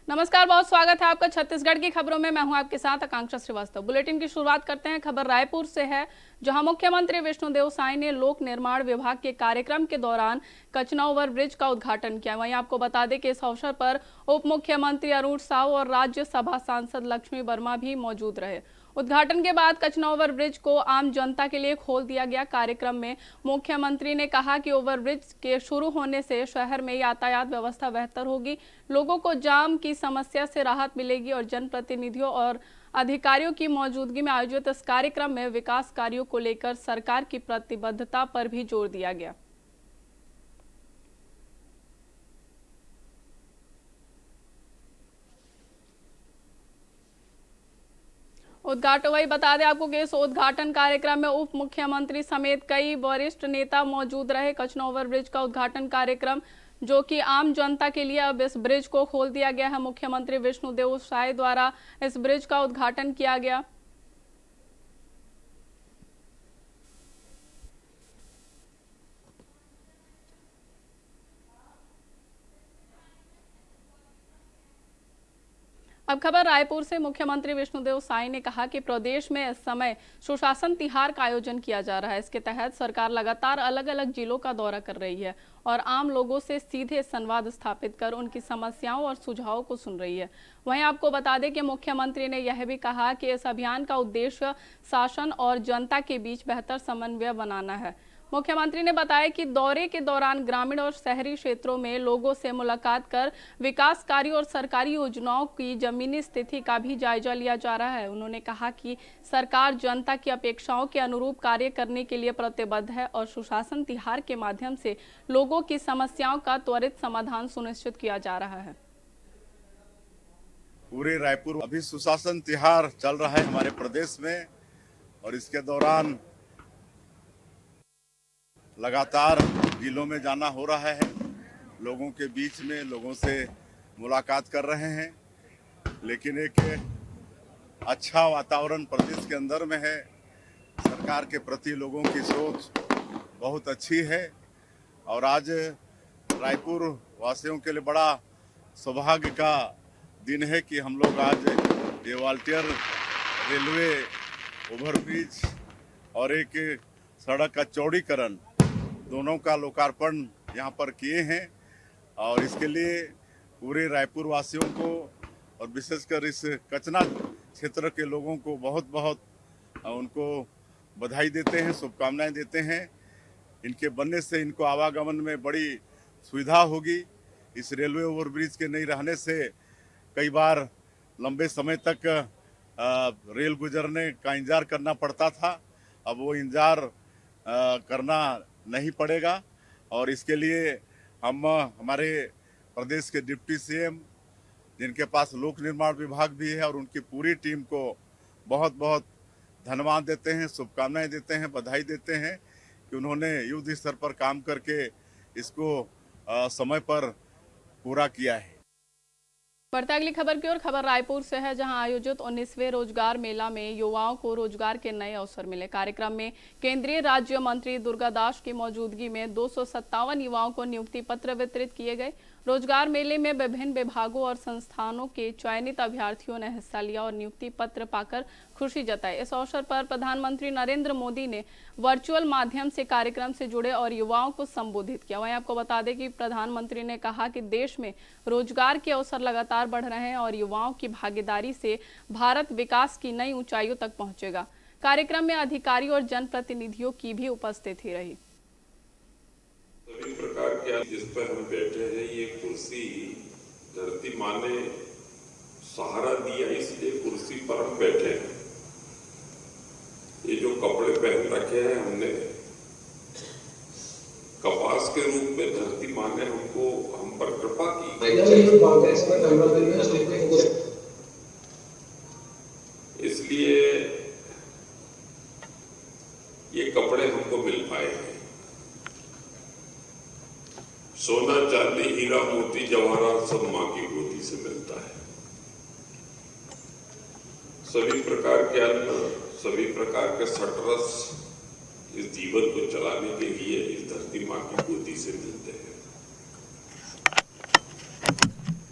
नमस्कार, बहुत स्वागत है आपका छत्तीसगढ़ की खबरों में। मैं हूं आपके साथ आकांक्षा श्रीवास्तव। बुलेटिन की शुरुआत करते हैं। खबर रायपुर से है, जहां मुख्यमंत्री विष्णुदेव साय ने लोक निर्माण विभाग के कार्यक्रम के दौरान कचना ओवर ब्रिज का उद्घाटन किया। वहीं आपको बता दें कि इस अवसर पर उप मुख्यमंत्री अरुण साव और राज्यसभा सांसद लक्ष्मी वर्मा भी मौजूद रहे। उद्घाटन के बाद कचना ओवर ब्रिज को आम जनता के लिए खोल दिया गया। कार्यक्रम में मुख्यमंत्री ने कहा कि ओवरब्रिज के शुरू होने से शहर में यातायात व्यवस्था बेहतर होगी, लोगों को जाम की समस्या से राहत मिलेगी और जनप्रतिनिधियों और अधिकारियों की मौजूदगी में आयोजित इस कार्यक्रम में विकास कार्यों को लेकर सरकार की प्रतिबद्धता पर भी जोर दिया गया। वही बता दें आपको कि इस उद्घाटन कार्यक्रम में उप मुख्यमंत्री समेत कई वरिष्ठ नेता मौजूद रहे। कचना ओवरब्रिज का उद्घाटन कार्यक्रम जो कि आम जनता के लिए अब इस ब्रिज को खोल दिया गया है। मुख्यमंत्री विष्णुदेव साय द्वारा इस ब्रिज का उद्घाटन किया गया। अब खबर रायपुर से। मुख्यमंत्री विष्णुदेव साय ने कहा कि प्रदेश में इस समय सुशासन तिहार का आयोजन किया जा रहा है। इसके तहत सरकार लगातार अलग अलग जिलों का दौरा कर रही है और आम लोगों से सीधे संवाद स्थापित कर उनकी समस्याओं और सुझावों को सुन रही है। वहीं आपको बता दें कि मुख्यमंत्री ने यह भी कहा कि इस अभियान का उद्देश्य शासन और जनता के बीच बेहतर समन्वय बनाना है। मुख्यमंत्री ने बताया कि दौरे के दौरान ग्रामीण और शहरी क्षेत्रों में लोगों से मुलाकात कर विकास कार्यों और सरकारी योजनाओं की जमीनी स्थिति का भी जायजा लिया जा रहा है। उन्होंने कहा कि सरकार जनता की अपेक्षाओं के अनुरूप कार्य करने के लिए प्रतिबद्ध है और सुशासन तिहार के माध्यम से लोगों की समस्याओं का त्वरित समाधान सुनिश्चित किया जा रहा है। पूरे रायपुर अभी सुशासन तिहार चल रहा है हमारे प्रदेश में और इसके दौरान लगातार जिलों में जाना हो रहा है, लोगों के बीच में लोगों से मुलाकात कर रहे हैं। लेकिन एक अच्छा वातावरण प्रदेश के अंदर में है। सरकार के प्रति लोगों की सोच बहुत अच्छी है और आज रायपुर वासियों के लिए बड़ा सौभाग्य का दिन है कि हम लोग आज ये वाल्टियर रेलवे ओवरब्रिज और एक सड़क का चौड़ीकरण दोनों का लोकार्पण यहाँ पर किए हैं और इसके लिए पूरे रायपुर वासियों को और विशेषकर इस कचना क्षेत्र के लोगों को बहुत बहुत उनको बधाई देते हैं, शुभकामनाएं देते हैं। इनके बनने से इनको आवागमन में बड़ी सुविधा होगी। इस रेलवे ओवरब्रिज के नहीं रहने से कई बार लंबे समय तक रेल गुजरने का इंतजार करना पड़ता था। अब वो इंतजार करना नहीं पड़ेगा और इसके लिए हम हमारे प्रदेश के डिप्टी सीएम जिनके पास लोक निर्माण विभाग भी है और उनकी पूरी टीम को बहुत बहुत धन्यवाद देते हैं, शुभकामनाएं देते हैं, बधाई देते हैं कि उन्होंने युद्ध स्तर पर काम करके इसको समय पर पूरा किया है। बढ़ते अगली खबर की ओर। खबर रायपुर से है, जहां आयोजित 19वें रोजगार मेला में युवाओं को रोजगार के नए अवसर मिले। कार्यक्रम में केंद्रीय राज्य मंत्री दुर्गादास की मौजूदगी में 257 युवाओं को नियुक्ति पत्र वितरित किए गए। रोजगार मेले में विभिन्न विभागों और संस्थानों के चयनित अभ्यर्थियों ने हिस्सा लिया और नियुक्ति पत्र पाकर खुशी जताई। इस अवसर पर प्रधानमंत्री नरेंद्र मोदी ने वर्चुअल माध्यम से कार्यक्रम से जुड़े और युवाओं को संबोधित किया। वहीं आपको बता दें कि प्रधानमंत्री ने कहा कि देश में रोजगार के अवसर लगातार बढ़ रहे हैं और युवाओं की भागीदारी से भारत विकास की नई ऊंचाइयों तक पहुंचेगा। कार्यक्रम में अधिकारी और जनप्रतिनिधियों की भी उपस्थिति रही। सभी प्रकार के जिस पर हम बैठे हैं, ये कुर्सी धरती माँ ने सहारा दिया, इसलिए कुर्सी पर हम बैठे हैं। ये जो कपड़े पहन रखे हैं हमने कपास के रूप में, धरती माँ ने हमको हम पर कृपा की। इसलिए ये कपड़े हमको मिल पाए हैं। सोना चांदी हीरा मोती जवाहरात सब माँ की गोदी से मिलता है। सभी प्रकार के अन्न, सभी प्रकार के सटरस इस जीवन को चलाने के लिए इस धरती माँ की गोदी से मिलते हैं।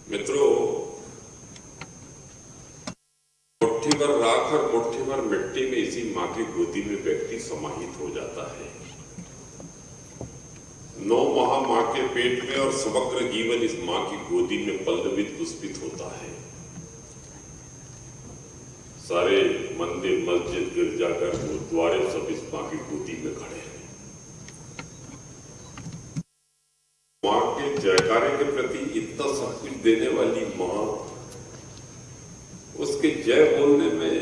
मित्रों, आखिर मुट्ठी भर मिट्टी में इसी मां की गोदी में व्यक्ति समाहित हो जाता है। 9 माह मां के पेट में और समग्र जीवन इस मां की गोदी में पल्लवित पुष्पित होता है। सारे मंदिर, मस्जिद, गिरजाघर, गुरुद्वारे सब इस मां की गोदी में खड़े हैं। मां के जयकारे के प्रति इतना सब कुछ देने वाली मां, उसके जय बोलने में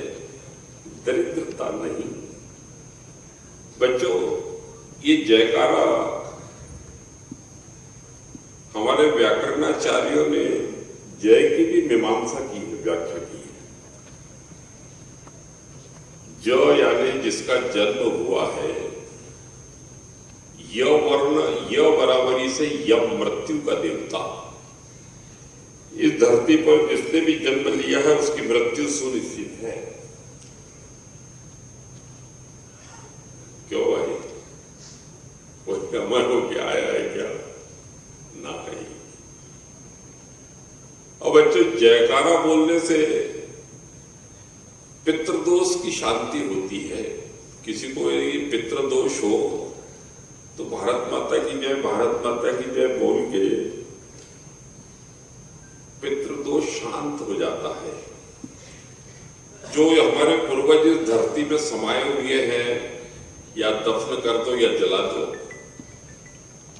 दरिद्रता नहीं। बच्चों, ये जयकारा हमारे व्याकरणाचार्यों ने जय की भी मीमांसा की है, व्याख्या की है। ज यानी जिसका जन्म हुआ है, य वर्ण, य बराबरी से यम मृत्यु का देवता। इस धरती पर जिसने भी जन्म लिया है उसकी मृत्यु सुनिश्चित है। क्यों भाई, कोई अमर हो के आया है क्या? नहीं। और बच्चों, जयकारा बोलने से पितृदोष की शांति होती है। किसी को ये पितृदोष हो तो भारत माता की जय, भारत माता की जय बोल के पितृदोष शांत हो जाता है। जो हमारे पूर्वज इस धरती में समाये हुए हैं, या दफन कर दो या जला दो,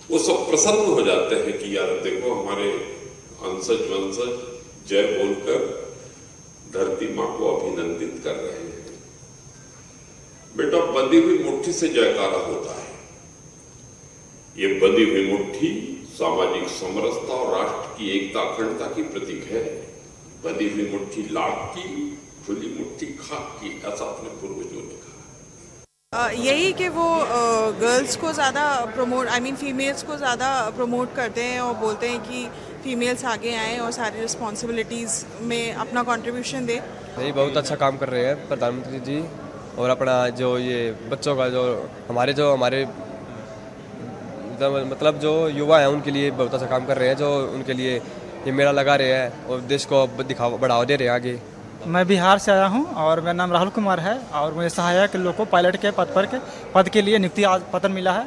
वो सब प्रसन्न हो जाते हैं कि यार देखो हमारे अंशज वंशज जय बोलकर धरती मां को अभिनंदित कर रहे हैं। बेटा, बंधी हुई मुट्ठी से जयकारा होता है। ये बंधी हुई मुट्ठी सामाजिक समरसता और राष्ट्र की एकता, अखंडता की प्रतीक है। बंधी हुई मुट्ठी लाख की, खुली मुट्ठी खाक की, ऐसा अपने पूर्वजों ने कहा। यही कि वो गर्ल्स को ज़्यादा प्रमोट, फीमेल्स को ज़्यादा प्रमोट करते हैं और बोलते हैं कि फीमेल्स आगे आएँ और सारी रिस्पॉन्सिबिलिटीज़ में अपना कंट्रीब्यूशन दें। यही बहुत अच्छा काम कर रहे हैं प्रधानमंत्री जी। और अपना जो ये बच्चों का जो हमारे मतलब जो युवा हैं उनके लिए बहुत अच्छा काम कर रहे हैं, जो उनके लिए ये मेला लगा रहे हैं और देश को बढ़ावा दे रहे हैं आगे। मैं बिहार से आया हूं और मेरा नाम राहुल कुमार है और मुझे सहायक लोको पायलट के पद के लिए नियुक्ति पत्र मिला है।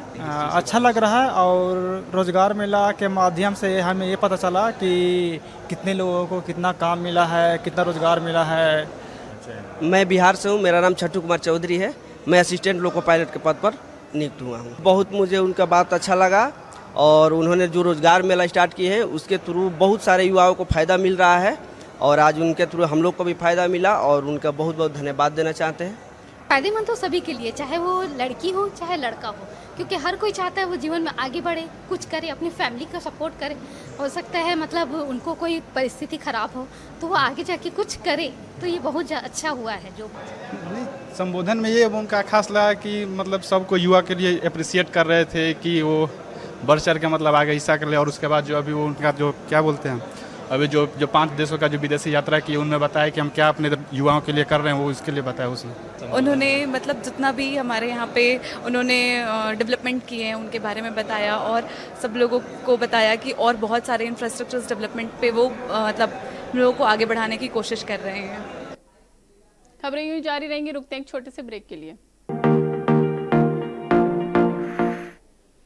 अच्छा लग रहा है और रोजगार मेला के माध्यम से हमें ये पता चला कि कितने लोगों को कितना काम मिला है, कितना रोजगार मिला है। मैं बिहार से हूँ, मेरा नाम छट्टू कुमार चौधरी है। मैं असिस्टेंट लोको पायलट के पद पर नियुक्त हुआ हूँ। बहुत मुझे उनका बात अच्छा लगा और उन्होंने जो रोजगार मेला स्टार्ट की है उसके थ्रू बहुत सारे युवाओं को फ़ायदा मिल रहा है और आज उनके थ्रू हम लोग को भी फ़ायदा मिला और उनका बहुत बहुत धन्यवाद देना चाहते हैं। फ़ायदेमंद तो सभी के लिए, चाहे वो लड़की हो चाहे लड़का हो, क्योंकि हर कोई चाहता है वो जीवन में आगे बढ़े, कुछ करे, अपनी फैमिली का सपोर्ट करे। हो सकता है मतलब उनको कोई परिस्थिति ख़राब हो तो वो आगे जाके कुछ करे, तो ये बहुत अच्छा हुआ है। जो संबोधन में ये उनका खास लगा कि मतलब सबको युवा के लिए अप्रिशिएट कर रहे थे कि वो बढ़ चढ़ के मतलब आगे हिस्सा कर ले। और उसके बाद जो अभी वो उनका जो क्या बोलते हैं, अभी जो 5 देशों का जो विदेशी यात्रा की, उन्होंने बताया कि हम क्या अपने युवाओं के लिए कर रहे हैं, वो इसके लिए बताया उसने। उन्होंने मतलब जितना भी हमारे यहाँ पे उन्होंने डेवलपमेंट किए हैं उनके बारे में बताया और सब लोगों को बताया कि और बहुत सारे इंफ्रास्ट्रक्चर डेवलपमेंट पे वो मतलब लोगों को आगे बढ़ाने की कोशिश कर रहे हैं। खबरें यूं जारी रहेंगी, रुकते हैं एक छोटे से ब्रेक के लिए।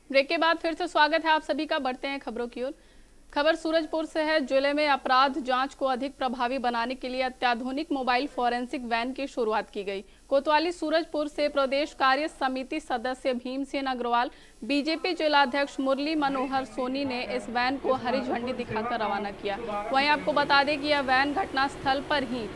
ब्रेक के बाद फिर से स्वागत है आप सभी का। बढ़ते हैं खबरों की ओर। खबर सूरजपुर से है। जिले में अपराध जांच को अधिक प्रभावी बनाने के लिए अत्याधुनिक मोबाइल फॉरेंसिक वैन की शुरुआत की गई। कोतवाली सूरजपुर से प्रदेश कार्य समिति सदस्य भीमसेन अग्रवाल, बीजेपी जिलाध्यक्ष मुरली मनोहर सोनी ने इस वैन को हरी झंडी दिखाकर रवाना किया। वहीं आपको बता दें कि यह वैन घटनास्थल पर ही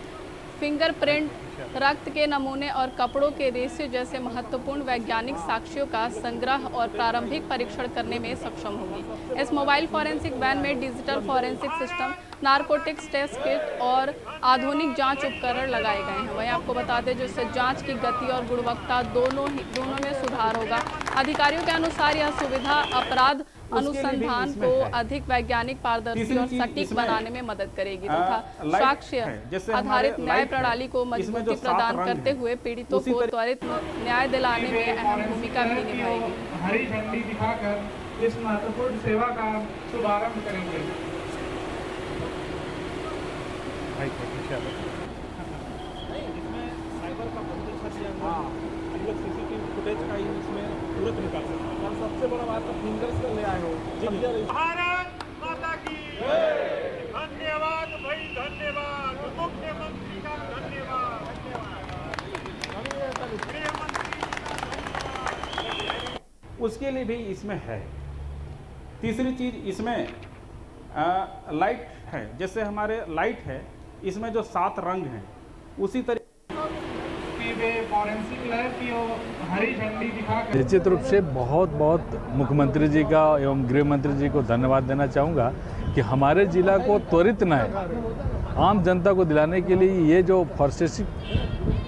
फिंगरप्रिंट, रक्त के नमूने और कपड़ों के रेशे जैसे महत्वपूर्ण वैज्ञानिक साक्ष्यों का संग्रह और प्रारंभिक परीक्षण करने में सक्षम होगी। इस मोबाइल फॉरेंसिक वैन में digital forensic system, narcotics test kit और आधुनिक जांच उपकरण लगाए गए हैं। वहीं आपको बता दें जिससे जांच की गति और गुणवत्ता दोनों में सुधार होगा। अधिकारियों के अनुसार यह सुविधा अपराध अनुसंधान को अधिक वैज्ञानिक, पारदर्शी और सटीक बनाने में मदद करेगी तथा साक्ष्य आधारित न्याय प्रणाली को मजबूती प्रदान करते हुए पीड़ितों को त्वरित न्याय दिलाने में अहम भूमिका भी निभाएगी। हरी झंडी दिखाकर इस महत्वपूर्ण सेवा का शुभारंभ करेंगे। हाँ, हम लोग सीसीटीवी फुटेज का इसमें तुरंत निकाल सकते हैं। और सबसे बड़ा बात है फिंगर्स का ले आए हो। भारत माता की धन्यवाद भाई, धन्यवाद मुख्यमंत्री का, धन्यवाद उसके लिए भी इसमें है। तीसरी चीज इसमें लाइट है, जैसे हमारे लाइट है इसमें जो 7 रंग हैं उसी तरीके फॉरेंसिक लैब की हरी झंडी दिखाकर निश्चित रूप से बहुत मुख्यमंत्री जी का एवं गृह मंत्री जी को धन्यवाद देना चाहूँगा कि हमारे जिला को त्वरित न्याय आम जनता को दिलाने के लिए ये जो फॉरेंसिक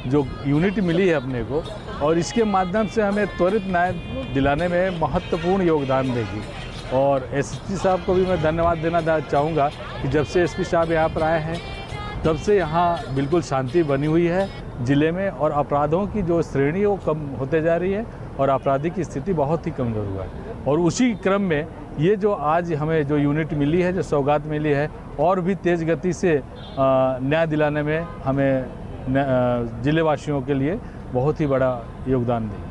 जो यूनिट मिली है अपने को, और इसके माध्यम से हमें त्वरित न्याय दिलाने में महत्वपूर्ण योगदान देगी। और एसपी साहब को भी मैं धन्यवाद देना चाहूँगा कि जब से एसपी साहब यहाँ पर आए हैं तब से यहाँ बिल्कुल शांति बनी हुई है ज़िले में, और अपराधों की जो श्रेणी वो कम होते जा रही है और आपराधिक की स्थिति बहुत ही कमज़ोर हुआ है। और उसी क्रम में ये जो आज हमें जो यूनिट मिली है, जो सौगात मिली है, और भी तेज़ गति से न्याय दिलाने में हमें ज़िले वासियों के लिए बहुत ही बड़ा योगदान देगी।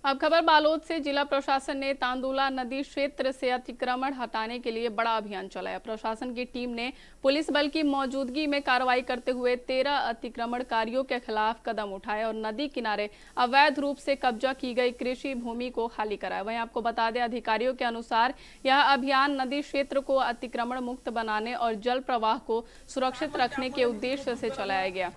अब खबर बालोद से। जिला प्रशासन ने तांदुला नदी क्षेत्र से अतिक्रमण हटाने के लिए बड़ा अभियान चलाया। प्रशासन की टीम ने पुलिस बल की मौजूदगी में कार्रवाई करते हुए 13 अतिक्रमणकारियों के खिलाफ कदम उठाए और नदी किनारे अवैध रूप से कब्जा की गई कृषि भूमि को खाली कराया। वहीं आपको बता दें, अधिकारियों के अनुसार यह अभियान नदी क्षेत्र को अतिक्रमण मुक्त बनाने और जल प्रवाह को सुरक्षित रखने के उद्देश्य से चलाया गया।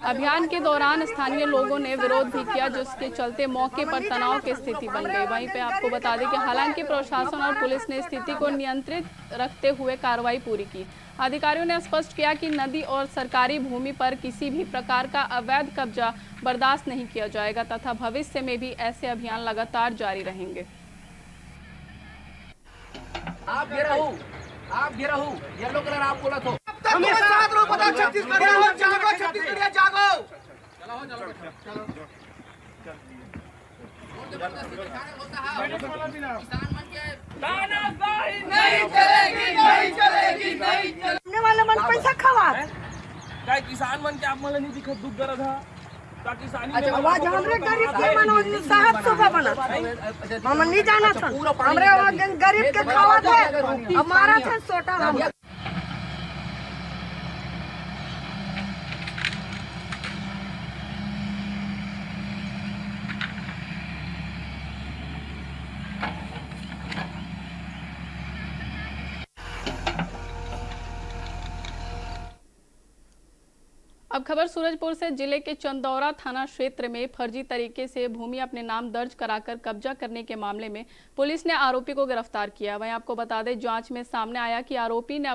अभियान के दौरान स्थानीय लोगों ने विरोध भी किया, जिसके चलते मौके पर तनाव की स्थिति बन गई। वहीं पे आपको बता दें कि हालांकि प्रशासन और पुलिस ने स्थिति को नियंत्रित रखते हुए कार्रवाई पूरी की। अधिकारियों ने स्पष्ट किया कि नदी और सरकारी भूमि पर किसी भी प्रकार का अवैध कब्जा बर्दाश्त नहीं किया जाएगा तथा भविष्य में भी ऐसे अभियान लगातार जारी रहेंगे। आप गिरा हो, येलो कलर आप बोला तो हमेशा साथ रहो, पता छत्तीसगढ़िया हो, जागो छत्तीसगढ़िया जागो। चलो हो, चलो चलो जबरदस्ती दिखाने होता है। किसान मन के तानाशाही नहीं चलेगी, नहीं चलेगी, नहीं चलेगी। हमने वाले मन पैसा खवा काय किसान मन के आप मन नहीं दिखत दुख दर्द है का किसानी में आवाज हमरे गरीब के मन साहब सुबह बना हम नहीं जाना था, हमरे गरीब के खावा थे, हमारा थे सोटा हम। अब खबर सूरजपुर से। जिले के चंदौरा थाना क्षेत्र में फर्जी तरीके से भूमि अपने नाम दर्ज कराकर कब्जा करने के मामले में पुलिस ने आरोपी को गिरफ्तार किया। वहीं आपको बता दें, जांच में सामने आया कि आरोपी ने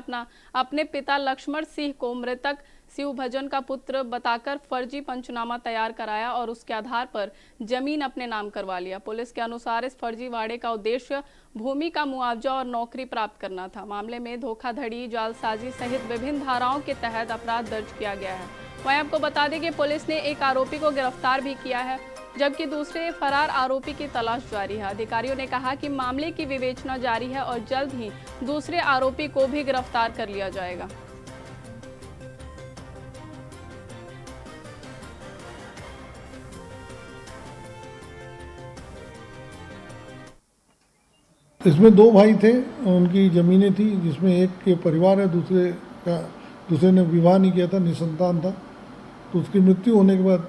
अपने पिता लक्ष्मण सिंह को मृतक शिव भजन का पुत्र बताकर फर्जी पंचनामा तैयार कराया और उसके आधार पर जमीन अपने नाम करवा लिया। पुलिस के अनुसार इस फर्जीवाड़े का उद्देश्य भूमि का मुआवजा और नौकरी प्राप्त करना था। मामले में धोखाधड़ी, जालसाजी सहित विभिन्न धाराओं के तहत अपराध दर्ज किया गया है। वहीं आपको बता दें कि पुलिस ने एक आरोपी को गिरफ्तार भी किया है, जबकि दूसरे फरार आरोपी की तलाश जारी है। अधिकारियों ने कहा कि मामले की विवेचना जारी है और जल्द ही दूसरे आरोपी को भी गिरफ्तार कर लिया जाएगा। इसमें 2 भाई थे, उनकी ज़मीनें थी, जिसमें एक के परिवार है, दूसरे ने विवाह नहीं किया था, निसंतान था। तो उसकी मृत्यु होने के बाद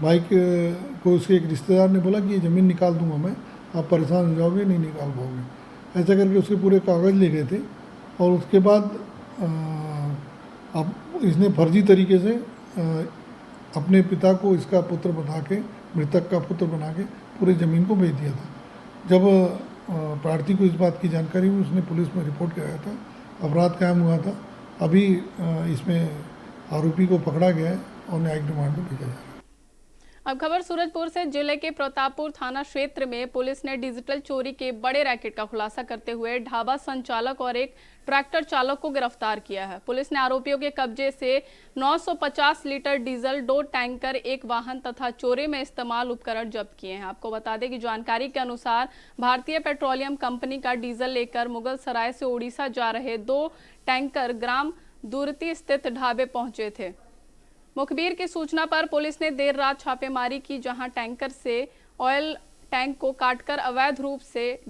भाई को उसके एक रिश्तेदार ने बोला कि ये ज़मीन निकाल दूंगा मैं, आप परेशान हो जाओगे, नहीं निकाल पाओगे। ऐसा करके उसके पूरे कागज़ ले गए थे और उसके बाद अब इसने फर्जी तरीके से अपने पिता को इसका पुत्र बना के, मृतक का पुत्र बना के पूरी ज़मीन को बेच दिया था। जब प्रार्थी को इस बात की जानकारी हुई, उसने पुलिस में रिपोर्ट कराया था, अपराध कायम हुआ था। अभी इसमें आरोपी को पकड़ा गया है और न्यायिक रिमांड में भेजा जा रहा है। अब खबर सूरजपुर से। जिले के प्रतापपुर थाना क्षेत्र में पुलिस ने डिजिटल चोरी के बड़े रैकेट का खुलासा करते हुए ढाबा संचालक और एक ट्रैक्टर चालक को गिरफ्तार किया है। पुलिस ने आरोपियों के कब्जे से 950 लीटर डीजल, 2 टैंकर, 1 वाहन तथा चोरी में इस्तेमाल उपकरण जब्त किए हैं। आपको बता दें कि जानकारी के अनुसार भारतीय पेट्रोलियम कंपनी का डीजल लेकर मुगल सराय से उड़ीसा जा रहे 2 टैंकर ग्राम दूरती स्थित ढाबे पहुंचे थे। मुखबिर की सूचना पर पुलिस ने देर रात छापेमारी की, जहां टैंकर से ऑयल टैंक को काटकर अवैध रूप से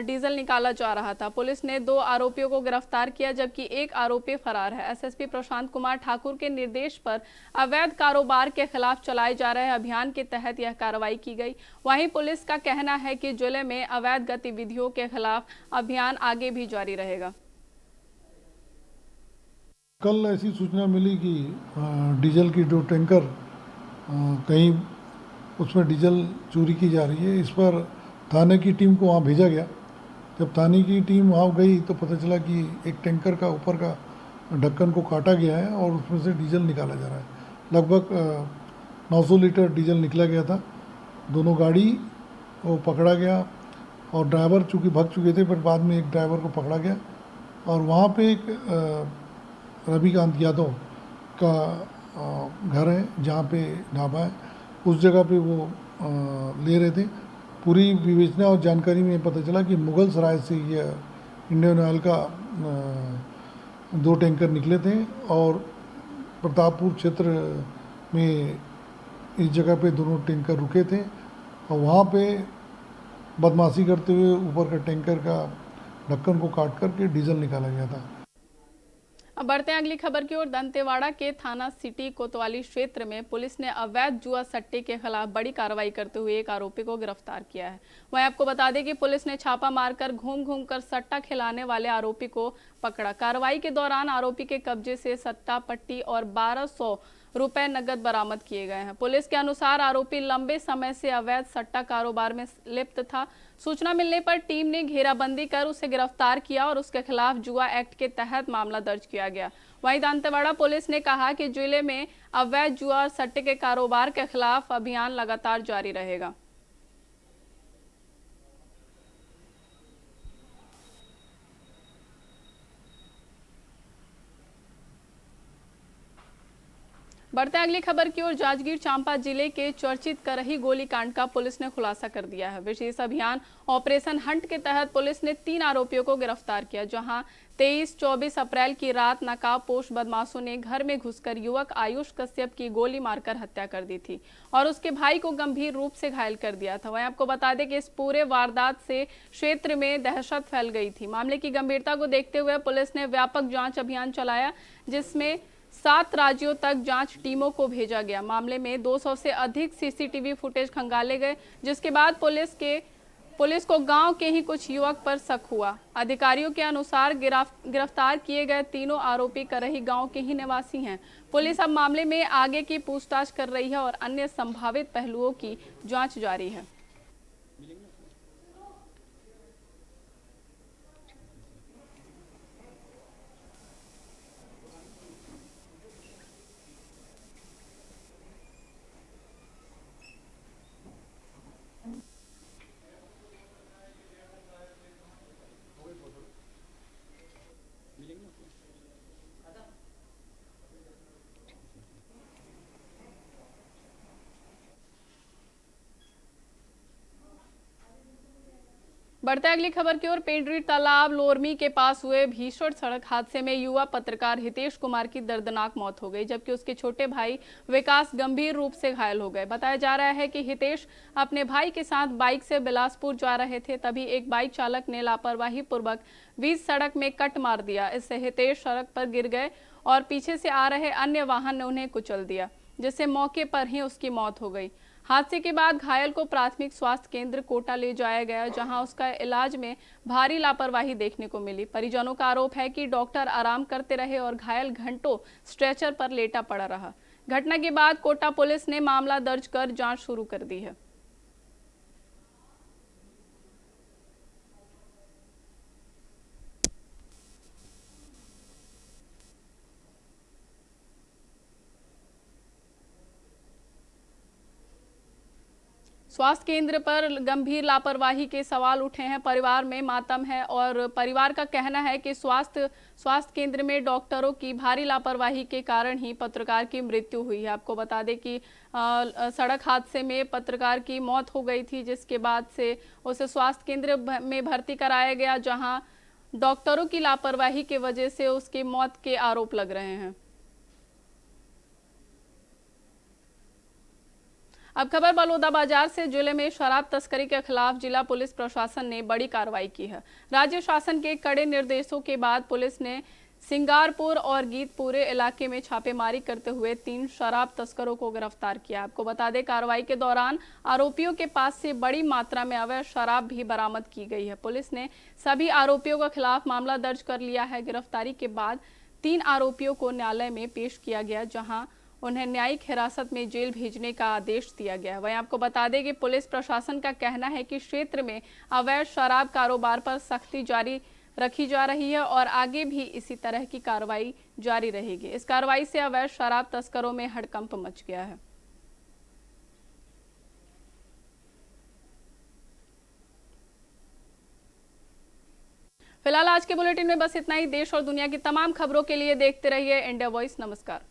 डीजल निकाला जा रहा था। पुलिस ने 2 आरोपियों को गिरफ्तार किया, जबकि एक आरोपी फरार है। एसएसपी प्रशांत कुमार ठाकुर के निर्देश पर अवैध कारोबार के खिलाफ चलाए जा रहे अभियान के तहत यह कार्रवाई की गई। वहीं पुलिस का कहना है कि जिले में अवैध गतिविधियों के खिलाफ अभियान आगे भी जारी रहेगा। कल ऐसी सूचना मिली कि डीजल की 2 टैंकर कहीं उसमें डीजल चोरी की जा रही है। इस पर थाने की टीम को वहाँ भेजा गया। जब थाने की टीम वहाँ गई तो पता चला कि एक टैंकर का ऊपर का ढक्कन को काटा गया है और उसमें से डीजल निकाला जा रहा है। लगभग 900 लीटर डीजल निकला गया था। दोनों गाड़ी वो पकड़ा गया और ड्राइवर चूँकि भाग चुके थे, पर बाद में एक ड्राइवर को पकड़ा गया और वहाँ पे एक रविकांत यादव का घर है, जहाँ पे ढाबा है, उस जगह पे वो ले रहे थे। पूरी विवेचना और जानकारी में पता चला कि मुगल सराय से ये इंडियन ऑयल का 2 टैंकर निकले थे और प्रतापपुर क्षेत्र में इस जगह पे दोनों टैंकर रुके थे और वहाँ पे बदमाशी करते हुए ऊपर का टैंकर का ढक्कन को काट करके डीजल निकाला गया था। अब बढ़ते हैं अगली खबर की ओर। दंतेवाड़ा के थाना सिटी कोतवाली क्षेत्र में पुलिस ने अवैध जुआ सट्टे के खिलाफ बड़ी कार्रवाई करते हुए एक आरोपी को गिरफ्तार किया है। वहीं आपको बता दें कि पुलिस ने छापा मारकर घूम कर सट्टा खिलाने वाले आरोपी को पकड़ा। कार्रवाई के दौरान आरोपी के कब्जे से सट्टा पट्टी और 1200 रुपए नगद बरामद किए गए हैं। पुलिस के अनुसार आरोपी लंबे समय से अवैध सट्टा कारोबार में लिप्त था। सूचना मिलने पर टीम ने घेराबंदी कर उसे गिरफ्तार किया और उसके खिलाफ जुआ एक्ट के तहत मामला दर्ज किया गया। वहीं दंतेवाड़ा पुलिस ने कहा कि जिले में अवैध जुआ और सट्टे के कारोबार के खिलाफ अभियान लगातार जारी रहेगा। बढ़ते अगली खबर की ओर। जांजगीर चांपा जिले के चर्चित करही गोलीकांड का पुलिस ने खुलासा कर दिया है। विशेष अभियान ऑपरेशन हंट के तहत पुलिस ने 3 आरोपियों को गिरफ्तार किया, जहां 23-24 अप्रैल की रात नकाबपोश बदमाशों ने घर में घुसकर युवक आयुष कश्यप की गोली मारकर हत्या कर दी थी और उसके भाई को गंभीर रूप से घायल कर दिया था। वहीं आपको बता दें कि इस पूरे वारदात से क्षेत्र में दहशत फैल गई थी। मामले की गंभीरता को देखते हुए पुलिस ने व्यापक जांच अभियान चलाया, जिसमें 7 राज्यों तक जांच टीमों को भेजा गया। मामले में 200 से अधिक सीसीटीवी फुटेज खंगाले गए, जिसके बाद पुलिस को गांव के ही कुछ युवक पर शक हुआ। अधिकारियों के अनुसार गिरफ्तार किए गए तीनों आरोपी करही गांव के ही निवासी हैं। पुलिस अब मामले में आगे की पूछताछ कर रही है और अन्य संभावित पहलुओं की जांच जारी है। बढ़ते अगली खबर की ओर। पेंड्री तालाब लोरमी के पास हुए भीषण सड़क हादसे में युवा पत्रकार हितेश कुमार की दर्दनाक मौत हो गई, जबकि उसके छोटे भाई विकास गंभीर रूप से घायल हो गए। बताया जा रहा है कि हितेश अपने भाई के साथ बाइक से बिलासपुर जा रहे थे, तभी एक बाइक चालक ने लापरवाही पूर्वक बीच सड़क में कट मार दिया। इससे हितेश सड़क पर गिर गए और पीछे से आ रहे अन्य वाहन ने उन्हें कुचल दिया, जिससे मौके पर ही उसकी मौत हो गई। हादसे के बाद घायल को प्राथमिक स्वास्थ्य केंद्र कोटा ले जाया गया, जहां उसका इलाज में भारी लापरवाही देखने को मिली। परिजनों का आरोप है कि डॉक्टर आराम करते रहे और घायल घंटों स्ट्रेचर पर लेटा पड़ा रहा। घटना के बाद कोटा पुलिस ने मामला दर्ज कर जांच शुरू कर दी है। स्वास्थ्य केंद्र पर गंभीर लापरवाही के सवाल उठे हैं। परिवार में मातम है और परिवार का कहना है कि स्वास्थ्य केंद्र में डॉक्टरों की भारी लापरवाही के कारण ही पत्रकार की मृत्यु हुई है। आपको बता दें कि सड़क हादसे में पत्रकार की मौत हो गई थी, जिसके बाद से उसे स्वास्थ्य केंद्र में भर्ती कराया गया, जहां डॉक्टरों की लापरवाही की वजह से उसकी मौत के आरोप लग रहे हैं। अब खबर बलौदाबाजार से। जिले में शराब तस्करी के खिलाफ जिला पुलिस प्रशासन ने बड़ी कार्रवाई की है। राज्य शासन के कड़े निर्देशों के बाद पुलिस ने सिंगारपुर और गीतपुरे इलाके में छापेमारी करते हुए 3 शराब तस्करों को गिरफ्तार किया। आपको बता दें, कार्रवाई के दौरान आरोपियों के पास से बड़ी मात्रा में अवैध शराब भी बरामद की गई है। पुलिस ने सभी आरोपियों के खिलाफ मामला दर्ज कर लिया है। गिरफ्तारी के बाद 3 आरोपियों को न्यायालय में पेश किया गया, जहां उन्हें न्यायिक हिरासत में जेल भेजने का आदेश दिया गया। वहीं आपको बता दें कि पुलिस प्रशासन का कहना है कि क्षेत्र में अवैध शराब कारोबार पर सख्ती जारी रखी जा रही है और आगे भी इसी तरह की कार्रवाई जारी रहेगी। इस कार्रवाई से अवैध शराब तस्करों में हड़कंप मच गया है। फिलहाल आज के बुलेटिन में बस इतना ही। देश और दुनिया की तमाम खबरों के लिए देखते रहिए इंडिया वॉइस। नमस्कार।